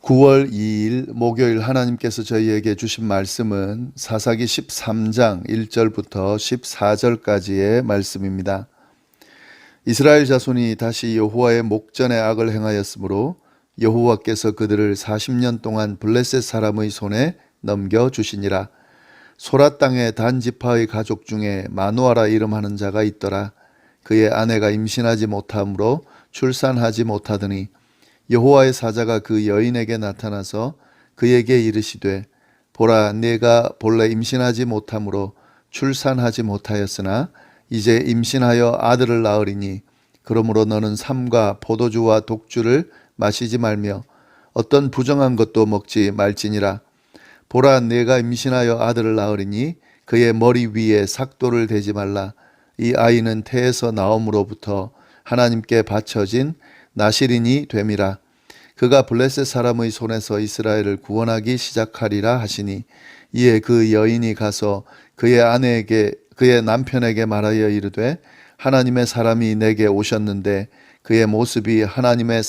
9월 2일 목요일 하나님께서 저희에게 주신 말씀은 사사기 13장 1절부터 14절까지의 말씀입니다. 이스라엘 자손이 다시 여호와의 목전에 악을 행하였으므로 여호와께서 그들을 40년 동안 블레셋 사람의 손에 넘겨주시니라. 소라 땅의 단 지파의 가족 중에 마누아라 이름하는 자가 있더라. 그의 아내가 임신하지 못하므로 출산하지 못하더니 여호와의 사자가 그 여인에게 나타나서 그에게 이르시되 보라, 내가 본래 임신하지 못하므로 출산하지 못하였으나 이제 임신하여 아들을 낳으리니 그러므로 너는 삼과 포도주와 독주를 마시지 말며 어떤 부정한 것도 먹지 말지니라. 보라, 내가 임신하여 아들을 낳으리니 그의 머리 위에 삭도를 대지 말라. 이 아이는 태에서 나옴으로부터 하나님께 바쳐진 나실인이 됨이라. 그가 블레셋 사람의 손에서 이스라엘을 구원하기 시작하리라 하시니 이에 그 여인이 가서 그의 남편에게 말하여 이르되 하나님의 사람이 내게 오셨는데 그의 모습이 하나님의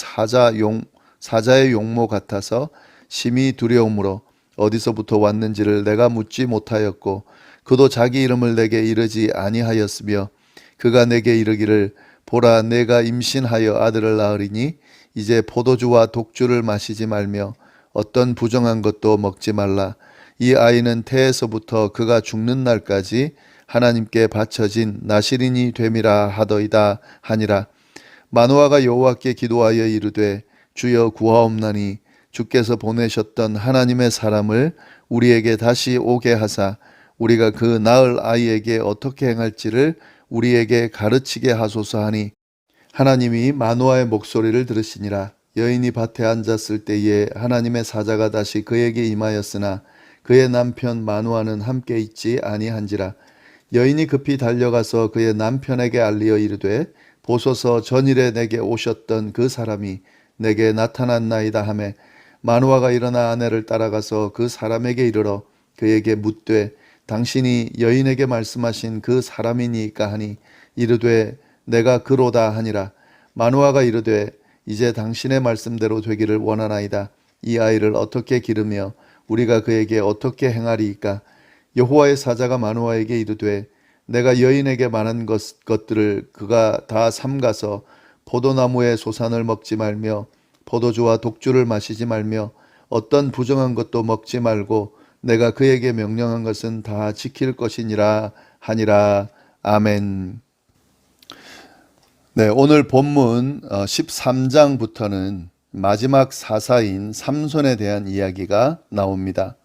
사자의 용모 같아서 심히 두려움으로 어디서부터 왔는지를 내가 묻지 못하였고 그도 자기 이름을 내게 이르지 아니하였으며 그가 내게 이르기를 보라, 내가 임신하여 아들을 낳으리니 이제 포도주와 독주를 마시지 말며 어떤 부정한 것도 먹지 말라. 이 아이는 태에서부터 그가 죽는 날까지 하나님께 바쳐진 나실인이 됨이라 하더이다 하니라. 마누아가 여호와께 기도하여 이르되 주여 구하옵나니 주께서 보내셨던 하나님의 사람을 우리에게 다시 오게 하사 우리가 그 낳을 아이에게 어떻게 행할지를 우리에게 가르치게 하소서 하니 하나님이 마누아의 목소리를 들으시니라. 여인이 밭에 앉았을 때에 하나님의 사자가 다시 그에게 임하였으나 그의 남편 마누아는 함께 있지 아니한지라. 여인이 급히 달려가서 그의 남편에게 알리어 이르되 보소서, 전일에 내게 오셨던 그 사람이 내게 나타났나이다 하매 마누아가 일어나 아내를 따라가서 그 사람에게 이르러 그에게 묻되 당신이 여인에게 말씀하신 그 사람이니까 하니 이르되 내가 그로다 하니라. 마누아가 이르되 이제 당신의 말씀대로 되기를 원하나이다. 이 아이를 어떻게 기르며 우리가 그에게 어떻게 행하리이까? 여호와의 사자가 마누아에게 이르되 내가 여인에게 말한 것들을 그가 다 삼가서 포도나무의 소산을 먹지 말며 포도주와 독주를 마시지 말며 어떤 부정한 것도 먹지 말고 내가 그에게 명령한 것은 다 지킬 것이니라 하니라. 아멘. 네, 오늘 본문 13장부터는 마지막 사사인 삼손에 대한 이야기가 나옵니다.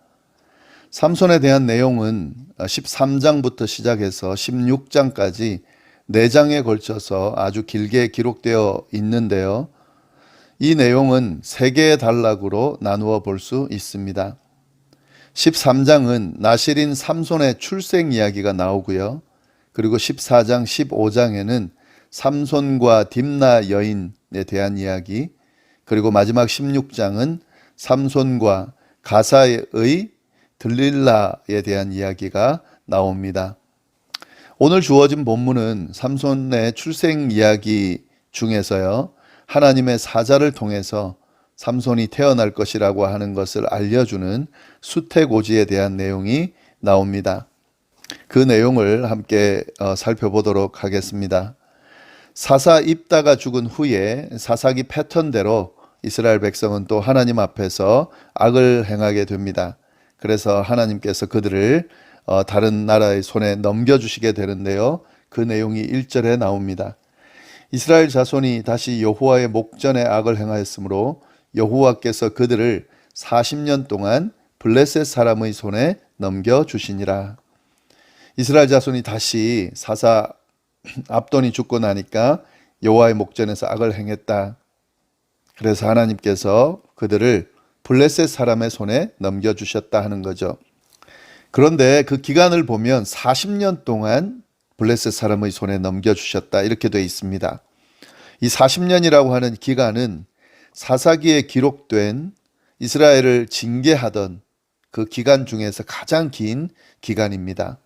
삼손에 대한 내용은 13장부터 시작해서 16장까지 4장에 걸쳐서 아주 길게 기록되어 있는데요. 이 내용은 3개의 단락으로 나누어 볼 수 있습니다. 13장은 나실인 삼손의 출생 이야기가 나오고요. 그리고 14장, 15장에는 삼손과 딥나 여인에 대한 이야기, 그리고 마지막 16장은 삼손과 가사의 들릴라에 대한 이야기가 나옵니다. 오늘 주어진 본문은 삼손의 출생 이야기 중에서요, 하나님의 사자를 통해서 삼손이 태어날 것이라고 하는 것을 알려주는 수태고지에 대한 내용이 나옵니다. 그 내용을 함께 살펴보도록 하겠습니다. 사사 입다가 죽은 후에 사사기 패턴대로 이스라엘 백성은 또 하나님 앞에서 악을 행하게 됩니다. 그래서 하나님께서 그들을 다른 나라의 손에 넘겨주시게 되는데요. 그 내용이 1절에 나옵니다. 이스라엘 자손이 다시 여호와의 목전에 악을 행하였으므로 여호와께서 그들을 40년 동안 블레셋 사람의 손에 넘겨주시니라. 이스라엘 자손이 다시 사사 압돈이 죽고 나니까 여호와의 목전에서 악을 행했다. 그래서 하나님께서 그들을 블레셋 사람의 손에 넘겨주셨다 하는 거죠. 그런데 그 기간을 보면 40년 동안 블레셋 사람의 손에 넘겨주셨다 이렇게 되어 있습니다. 이 40년이라고 하는 기간은 사사기에 기록된 이스라엘을 징계하던 그 기간 중에서 가장 긴 기간입니다.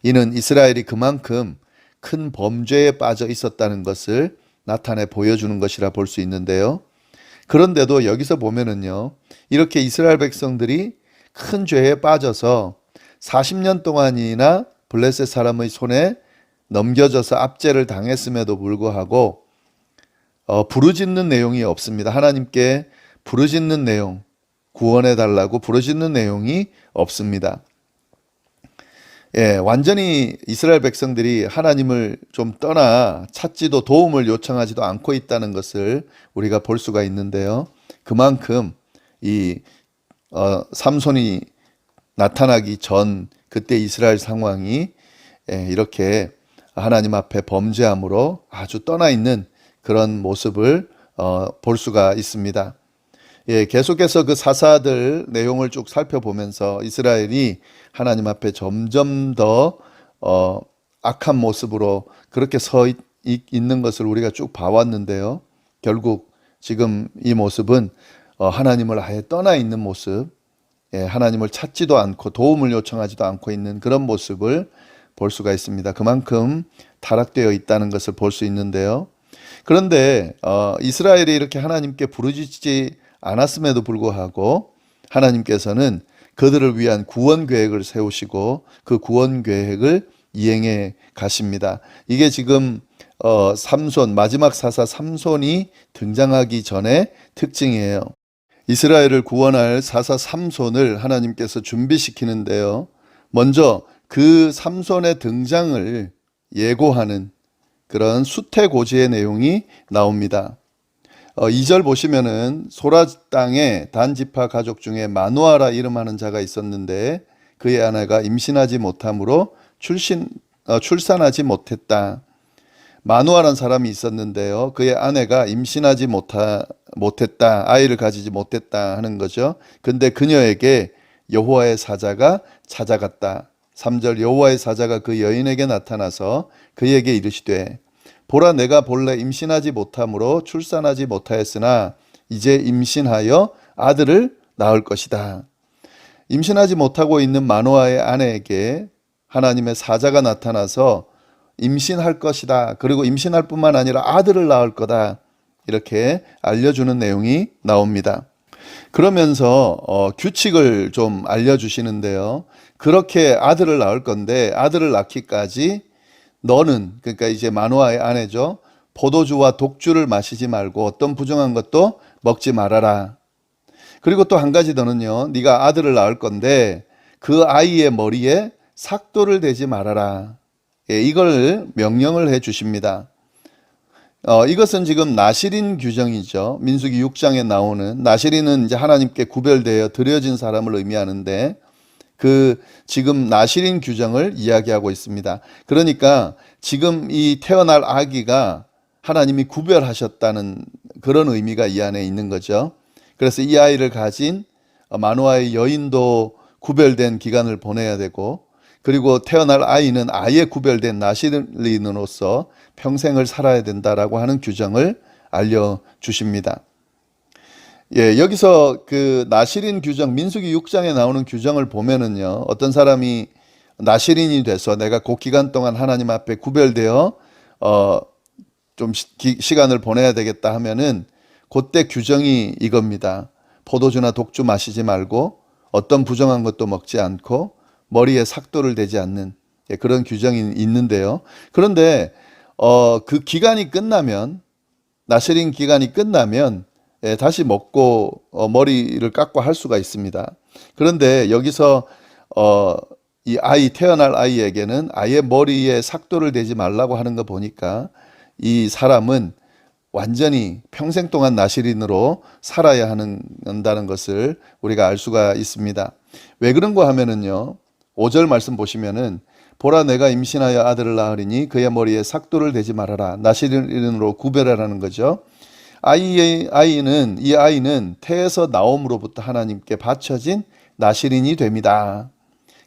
이는 이스라엘이 그만큼 큰 범죄에 빠져 있었다는 것을 나타내 보여주는 것이라 볼 수 있는데요. 그런데도 여기서 보면은요, 이렇게 이스라엘 백성들이 큰 죄에 빠져서 40년 동안이나 블레셋 사람의 손에 넘겨져서 압제를 당했음에도 불구하고 부르짖는 내용이 없습니다. 하나님께 부르짖는 내용, 구원해 달라고 부르짖는 내용이 없습니다. 예, 완전히 이스라엘 백성들이 하나님을 좀 떠나 찾지도 도움을 요청하지도 않고 있다는 것을 우리가 볼 수가 있는데요. 그만큼 이 삼손이 나타나기 전 그때 이스라엘 상황이 이렇게 하나님 앞에 범죄함으로 아주 떠나 있는 그런 모습을 볼 수가 있습니다. 예, 계속해서 그 사사들 내용을 쭉 살펴보면서 이스라엘이 하나님 앞에 점점 더 악한 모습으로 그렇게 있는 것을 우리가 쭉 봐왔는데요. 결국 지금 이 모습은 하나님을 아예 떠나 있는 모습, 예, 하나님을 찾지도 않고 도움을 요청하지도 않고 있는 그런 모습을 볼 수가 있습니다. 그만큼 타락되어 있다는 것을 볼 수 있는데요. 그런데 이스라엘이 이렇게 하나님께 부르짖지 않았음에도 불구하고 하나님께서는 그들을 위한 구원 계획을 세우시고 그 구원 계획을 이행해 가십니다. 이게 지금 삼손, 마지막 사사 삼손이 등장하기 전에 특징이에요. 이스라엘을 구원할 사사 삼손을 하나님께서 준비시키는데요. 먼저 그 삼손의 등장을 예고하는 그런 수태고지의 내용이 나옵니다. 2절 보시면은 소라 땅에 단 지파 가족 중에 마누아라 이름하는 자가 있었는데 그의 아내가 임신하지 못함으로 출산하지 못했다. 마누아란 사람이 있었는데요. 그의 아내가 임신하지 못했다. 아이를 가지지 못했다 하는 거죠. 근데 그녀에게 여호와의 사자가 찾아갔다. 3절 여호와의 사자가 그 여인에게 나타나서 그에게 이르시되 보라 내가 본래 임신하지 못함으로 출산하지 못하였으나 이제 임신하여 아들을 낳을 것이다. 임신하지 못하고 있는 마노아의 아내에게 하나님의 사자가 나타나서 임신할 것이다. 그리고 임신할 뿐만 아니라 아들을 낳을 거다. 이렇게 알려주는 내용이 나옵니다. 그러면서 규칙을 좀 알려주시는데요. 그렇게 아들을 낳을 건데 아들을 낳기까지 너는, 그러니까 이제 마노아의 아내죠, 포도주와 독주를 마시지 말고 어떤 부정한 것도 먹지 말아라. 그리고 또 한 가지 더는요, 네가 아들을 낳을 건데 그 아이의 머리에 삭도를 대지 말아라. 예, 이걸 명령을 해 주십니다. 이것은 지금 나실인 규정이죠. 민수기 6장에 나오는 나실인은 이제 하나님께 구별되어 드려진 사람을 의미하는데 그 지금 나실인 규정을 이야기하고 있습니다. 그러니까 지금 이 태어날 아기가 하나님이 구별하셨다는 그런 의미가 이 안에 있는 거죠. 그래서 이 아이를 가진 마노아의 여인도 구별된 기간을 보내야 되고 그리고 태어날 아이는 아예 구별된 나실인으로서 평생을 살아야 된다라고 하는 규정을 알려주십니다. 예, 여기서 그 나실인 규정, 민수기 6장에 나오는 규정을 보면은요, 어떤 사람이 나실인이 돼서 내가 그 기간 동안 하나님 앞에 구별되어 좀 시간을 보내야 되겠다 하면은 그때 규정이 이겁니다. 포도주나 독주 마시지 말고 어떤 부정한 것도 먹지 않고 머리에 삭도를 대지 않는 그런 규정이 있는데요. 그런데 그 기간이 끝나면 나실인 기간이 끝나면 다시 먹고 머리를 깎고 할 수가 있습니다. 그런데 여기서 이 아이 태어날 아이에게는 아예 머리에 삭도를 대지 말라고 하는 거 보니까 이 사람은 완전히 평생 동안 나실인으로 살아야 한다는 것을 우리가 알 수가 있습니다. 왜 그런가 하면은요, 5절 말씀 보시면은 보라 내가 임신하여 아들을 낳으리니 그의 머리에 삭도를 대지 말아라. 나실인으로 구별하라는 거죠. 이 아이는 태에서 나옴으로부터 하나님께 바쳐진 나실인이 됩니다.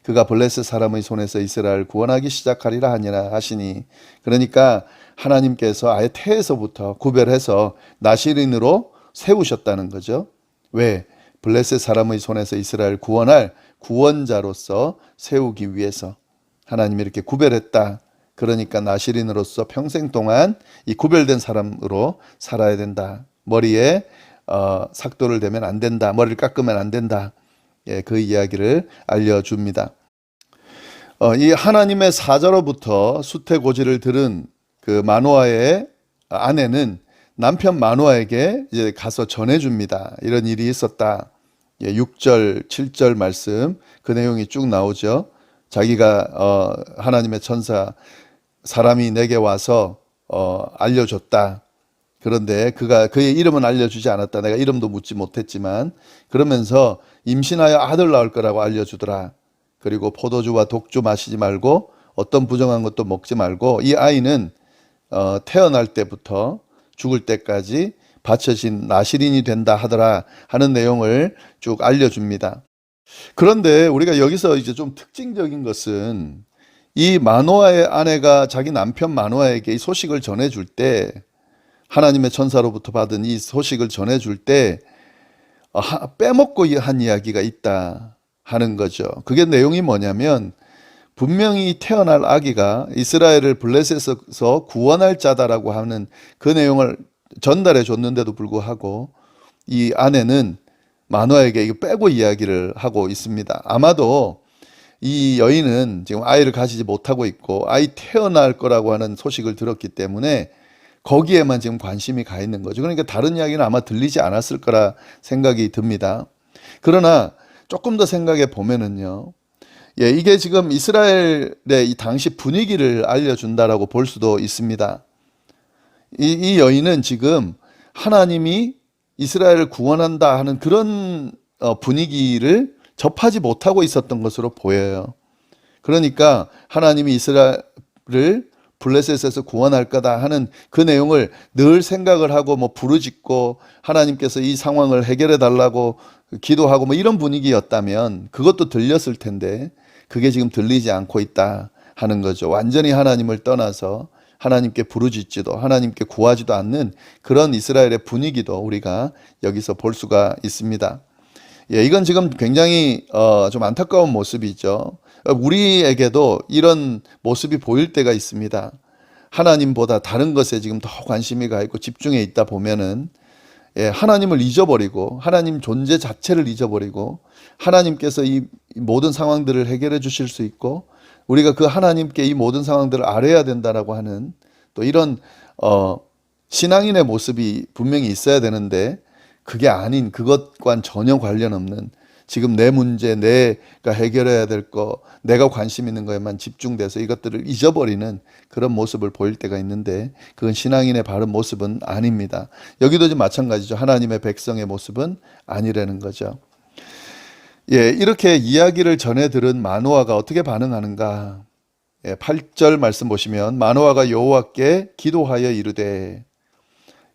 그가 블레셋 사람의 손에서 이스라엘을 구원하기 시작하리라 하시니, 그러니까 하나님께서 아예 태에서부터 구별해서 나실인으로 세우셨다는 거죠. 왜? 블레셋 사람의 손에서 이스라엘을 구원할 구원자로서 세우기 위해서 하나님이 이렇게 구별했다. 그러니까 나실인으로서 평생 동안 이 구별된 사람으로 살아야 된다. 머리에 삭도를 대면 안 된다. 머리를 깎으면 안 된다. 예, 그 이야기를 알려줍니다. 이 하나님의 사자로부터 수태고지를 들은 그 마노아의 아내는 남편 마노아에게 이제 가서 전해줍니다. 이런 일이 있었다. 예, 6절, 7절 말씀 그 내용이 쭉 나오죠. 자기가 하나님의 천사 사람이 내게 와서 알려줬다. 그런데 그의 이름은 알려주지 않았다. 내가 이름도 묻지 못했지만 그러면서 임신하여 아들 낳을 거라고 알려주더라. 그리고 포도주와 독주 마시지 말고 어떤 부정한 것도 먹지 말고 이 아이는 태어날 때부터 죽을 때까지 바쳐진 나실인이 된다 하더라 하는 내용을 쭉 알려줍니다. 그런데 우리가 여기서 이제 좀 특징적인 것은 이 마노아의 아내가 자기 남편 마노아에게 이 소식을 전해줄 때 하나님의 천사로부터 받은 이 소식을 전해줄 때 빼먹고 한 이야기가 있다 하는 거죠. 그게 내용이 뭐냐면 분명히 태어날 아기가 이스라엘을 블레셋에서 구원할 자다라고 하는 그 내용을 전달해 줬는데도 불구하고 이 아내는 마노아에게 이거 빼고 이야기를 하고 있습니다. 아마도 이 여인은 지금 아이를 가지지 못하고 있고 아이 태어날 거라고 하는 소식을 들었기 때문에 거기에만 지금 관심이 가 있는 거죠. 그러니까 다른 이야기는 아마 들리지 않았을 거라 생각이 듭니다. 그러나 조금 더 생각해 보면은요. 예, 이게 지금 이스라엘의 이 당시 분위기를 알려준다라고 볼 수도 있습니다. 이 여인은 지금 하나님이 이스라엘을 구원한다 하는 그런 분위기를 접하지 못하고 있었던 것으로 보여요. 그러니까 하나님이 이스라엘을 블레셋에서 구원할 거다 하는 그 내용을 늘 생각을 하고 뭐 부르짖고 하나님께서 이 상황을 해결해 달라고 기도하고 뭐 이런 분위기였다면 그것도 들렸을 텐데 그게 지금 들리지 않고 있다 하는 거죠. 완전히 하나님을 떠나서 하나님께 부르짖지도 하나님께 구하지도 않는 그런 이스라엘의 분위기도 우리가 여기서 볼 수가 있습니다. 예, 이건 지금 굉장히 좀 안타까운 모습이죠. 우리에게도 이런 모습이 보일 때가 있습니다. 하나님보다 다른 것에 지금 더 관심이 가 있고 집중해 있다 보면은 예, 하나님을 잊어버리고 하나님 존재 자체를 잊어버리고 하나님께서 이 모든 상황들을 해결해 주실 수 있고 우리가 그 하나님께 이 모든 상황들을 아뢰야 된다라고 하는 또 이런 신앙인의 모습이 분명히 있어야 되는데 그게 아닌 그것과는 전혀 관련 없는 지금 내 문제, 내가 해결해야 될 거, 내가 관심 있는 거에만 집중돼서 이것들을 잊어버리는 그런 모습을 보일 때가 있는데 그건 신앙인의 바른 모습은 아닙니다. 여기도 좀 마찬가지죠. 하나님의 백성의 모습은 아니라는 거죠. 예, 이렇게 이야기를 전해 들은 마노아가 어떻게 반응하는가? 예, 8절 말씀 보시면 마노아가 여호와께 기도하여 이르되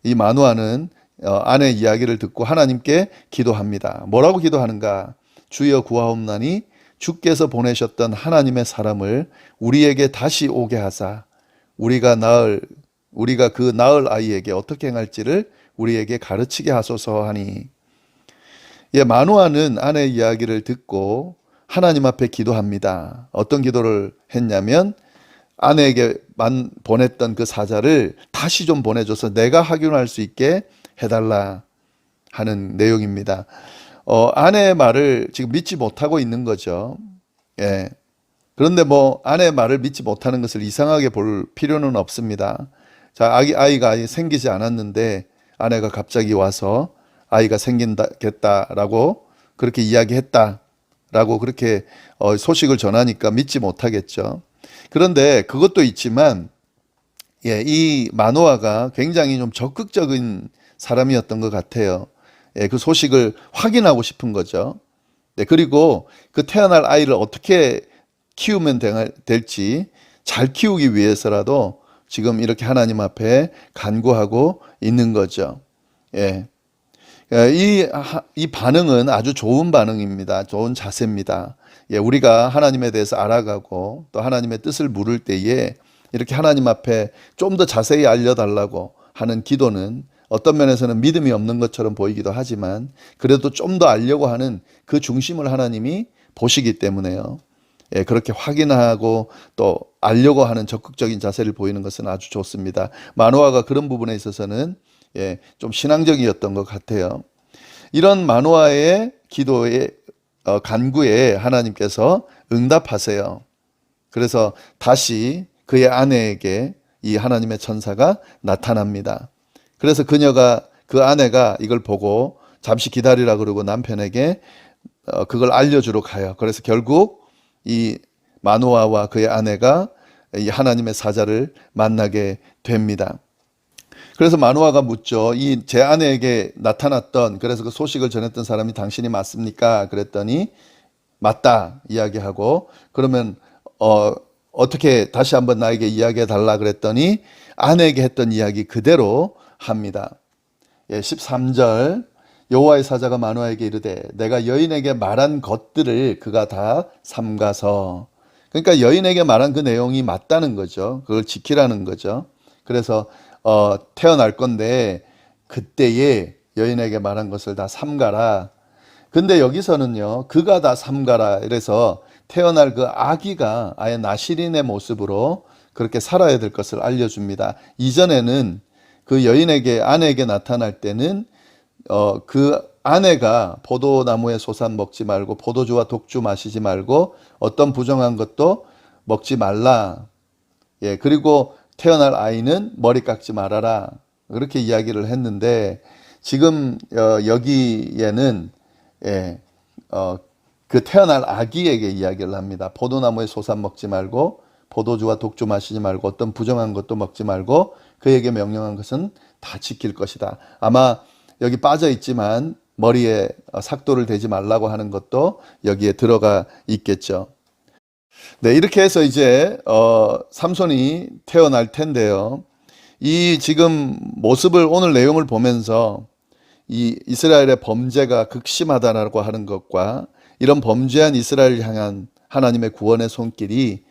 이 마노아는 아내 이야기를 듣고 하나님께 기도합니다. 뭐라고 기도하는가? 주여 구하옵나니 주께서 보내셨던 하나님의 사람을 우리에게 다시 오게 하사 우리가 그 낳을 아이에게 어떻게 행할지를 우리에게 가르치게 하소서 하니. 예, 마노아는 아내의 이야기를 듣고 하나님 앞에 기도합니다. 어떤 기도를 했냐면 아내에게만 보냈던 그 사자를 다시 좀 보내줘서 내가 확인할 수 있게 해달라 하는 내용입니다. 아내의 말을 지금 믿지 못하고 있는 거죠. 예. 그런데 뭐 아내의 말을 믿지 못하는 것을 이상하게 볼 필요는 없습니다. 자, 아이가 생기지 않았는데 아내가 갑자기 와서 아이가 생긴다겠다라고 그렇게 이야기했다라고 그렇게 소식을 전하니까 믿지 못하겠죠. 그런데 그것도 있지만 예, 이 마노아가 굉장히 좀 적극적인 사람이었던 것 같아요. 예, 그 소식을 확인하고 싶은 거죠. 네, 그리고 그 태어날 아이를 어떻게 키우면 될지 잘 키우기 위해서라도 지금 이렇게 하나님 앞에 간구하고 있는 거죠. 예. 이 반응은 아주 좋은 반응입니다. 좋은 자세입니다. 예, 우리가 하나님에 대해서 알아가고 또 하나님의 뜻을 물을 때에 이렇게 하나님 앞에 좀 더 자세히 알려달라고 하는 기도는 어떤 면에서는 믿음이 없는 것처럼 보이기도 하지만 그래도 좀 더 알려고 하는 그 중심을 하나님이 보시기 때문에요. 예, 그렇게 확인하고 또 알려고 하는 적극적인 자세를 보이는 것은 아주 좋습니다. 마노아가 그런 부분에 있어서는 좀 신앙적이었던 것 같아요. 이런 마노아의 기도에 간구에 하나님께서 응답하세요. 그래서 다시 그의 아내에게 이 하나님의 천사가 나타납니다. 그래서 그 아내가 이걸 보고 잠시 기다리라 그러고 남편에게 그걸 알려주러 가요. 그래서 결국 이 마노아와 그의 아내가 이 하나님의 사자를 만나게 됩니다. 그래서 마노아가 묻죠. 이 제 아내에게 나타났던, 그래서 그 소식을 전했던 사람이 당신이 맞습니까? 그랬더니 맞다 이야기하고, 그러면 어떻게 다시 한번 나에게 이야기해 달라 그랬더니 아내에게 했던 이야기 그대로 합니다. 13절 여호와의 사자가 마노아에게 이르되 내가 여인에게 말한 것들을 그가 다 삼가서, 그러니까 여인에게 말한 그 내용이 맞다는 거죠. 그걸 지키라는 거죠. 그래서 태어날 건데 그때에 여인에게 말한 것을 다 삼가라. 근데 여기서는요, 그가 다 삼가라 이래서 태어날 그 아기가 아예 나실인의 모습으로 그렇게 살아야 될 것을 알려줍니다. 이전에는 그 여인에게, 아내에게 나타날 때는 그 아내가 포도나무의 소산 먹지 말고 포도주와 독주 마시지 말고 어떤 부정한 것도 먹지 말라. 그리고 태어날 아이는 머리 깎지 말아라. 그렇게 이야기를 했는데 지금 여기에는 그 태어날 아기에게 이야기를 합니다. 포도나무의 소산 먹지 말고 포도주와 독주 마시지 말고 어떤 부정한 것도 먹지 말고 그에게 명령한 것은 다 지킬 것이다. 아마 여기 빠져 있지만 머리에 삭도를 대지 말라고 하는 것도 여기에 들어가 있겠죠. 네, 이렇게 해서 이제 삼손이 태어날 텐데요. 이 지금 모습을, 오늘 내용을 보면서 이 이스라엘의 범죄가 극심하다라고 하는 것과 이런 범죄한 이스라엘을 향한 하나님의 구원의 손길이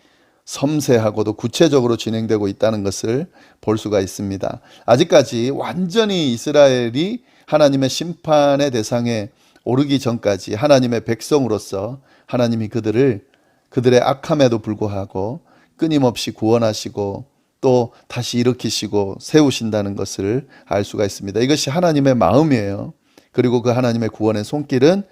섬세하고도 구체적으로 진행되고 있다는 것을 볼 수가 있습니다. 아직까지 완전히 이스라엘이 하나님의 심판의 대상에 오르기 전까지 하나님의 백성으로서 하나님이 그들의 악함에도 불구하고 끊임없이 구원하시고 또 다시 일으키시고 세우신다는 것을 알 수가 있습니다. 이것이 하나님의 마음이에요. 그리고 그 하나님의 구원의 손길은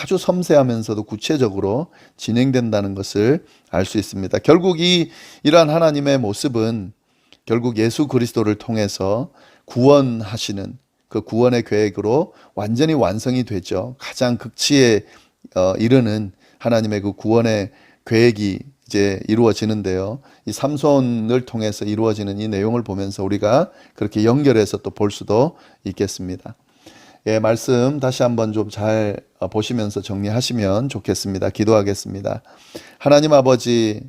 아주 섬세하면서도 구체적으로 진행된다는 것을 알 수 있습니다. 결국 이러한 하나님의 모습은 결국 예수 그리스도를 통해서 구원하시는 그 구원의 계획으로 완전히 완성이 되죠. 가장 극치에 이르는 하나님의 그 구원의 계획이 이제 이루어지는데요. 이 삼손을 통해서 이루어지는 이 내용을 보면서 우리가 그렇게 연결해서 또 볼 수도 있겠습니다. 말씀 다시 한번 좀 잘 보시면서 정리하시면 좋겠습니다. 기도하겠습니다. 하나님 아버지,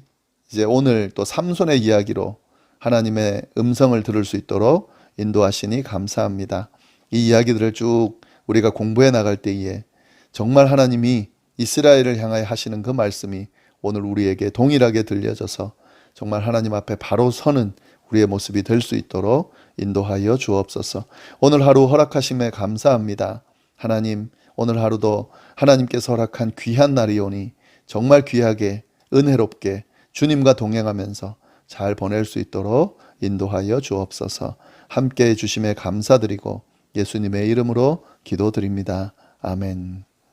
이제 오늘 또 삼손의 이야기로 하나님의 음성을 들을 수 있도록 인도하시니 감사합니다. 이 이야기들을 쭉 우리가 공부해 나갈 때에 정말 하나님이 이스라엘을 향하여 하시는 그 말씀이 오늘 우리에게 동일하게 들려져서 정말 하나님 앞에 바로 서는 우리의 모습이 될 수 있도록 인도하여 주옵소서. 오늘 하루 허락하심에 감사합니다. 하나님, 오늘 하루도 하나님께서 허락한 귀한 날이오니 정말 귀하게 은혜롭게 주님과 동행하면서 잘 보낼 수 있도록 인도하여 주옵소서. 함께해 주심에 감사드리고 예수님의 이름으로 기도드립니다. 아멘.